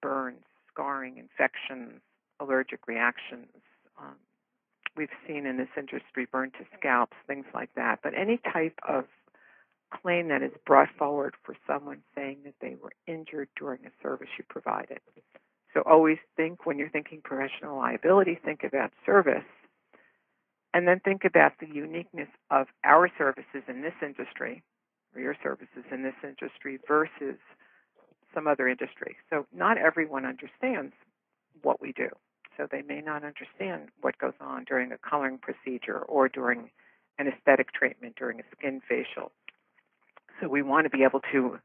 burns, scarring, infections, allergic reactions. We've seen in this industry burn to scalps, things like that. But any type of claim that is brought forward for someone saying that they were injured during a service you provided. So always think, when you're thinking professional liability, think about service, and then think about the uniqueness of our services in this industry, or your services in this industry, versus some other industry. So not everyone understands what we do. So they may not understand what goes on during a coloring procedure or during an aesthetic treatment, during a skin facial. So we want to be able to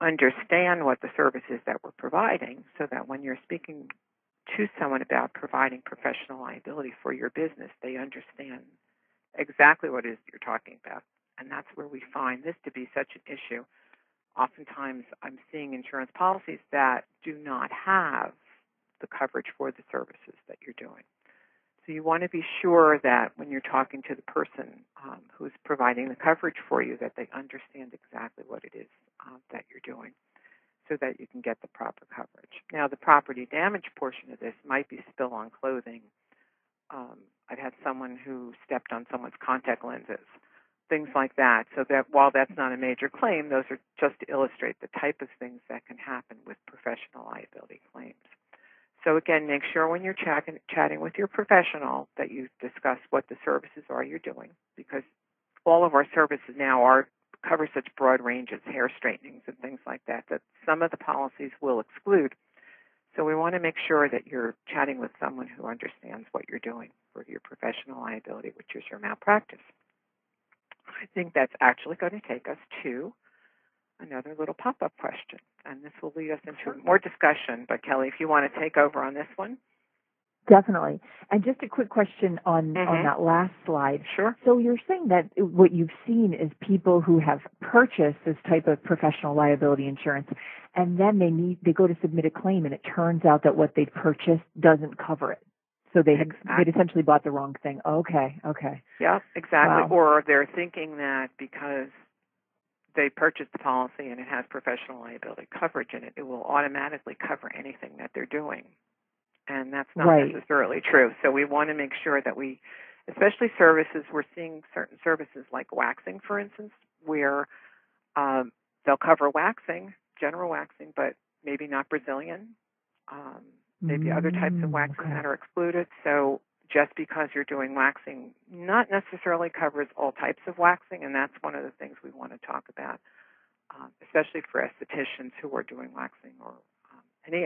understand what the service is that we're providing, so that when you're speaking to someone about providing professional liability for your business, they understand exactly what it is you're talking about. And that's where we find this to be such an issue. Oftentimes I'm seeing insurance policies that do not have the coverage for the services that you're doing. So you want to be sure that when you're talking to the person who's providing the coverage for you, that they understand exactly what it is that you're doing, so that you can get the proper coverage. Now, the property damage portion of this might be spill on clothing. I've had someone who stepped on someone's contact lenses, things like that. So that while that's not a major claim, those are just to illustrate the type of things that can happen with professional liability claims. So again, make sure when you're chatting with your professional that you discuss what the services are you're doing, because all of our services now cover such broad ranges, hair straightenings and things like that, that some of the policies will exclude. So we want to make sure that you're chatting with someone who understands what you're doing for your professional liability, which is your malpractice. I think that's actually going to take us to another little pop-up question, and this will lead us into more discussion. But Kelly, if you want to take over on this one. Definitely. And just a quick question on that last slide. Sure. So you're saying that what you've seen is people who have purchased this type of professional liability insurance, and then they go to submit a claim, and it turns out that what they purchased doesn't cover it. So they'd essentially bought the wrong thing. Okay. Yeah, exactly. Wow. Or they're thinking that because they purchased the policy and it has professional liability coverage in it, it will automatically cover anything that they're doing. And that's not necessarily true. So we want to make sure that we, especially services, we're seeing certain services like waxing, for instance, where they'll cover waxing, general waxing, but maybe not Brazilian, maybe other types of waxing that are excluded. So just because you're doing waxing not necessarily covers all types of waxing, and that's one of the things we want to talk about, especially for estheticians who are doing waxing or any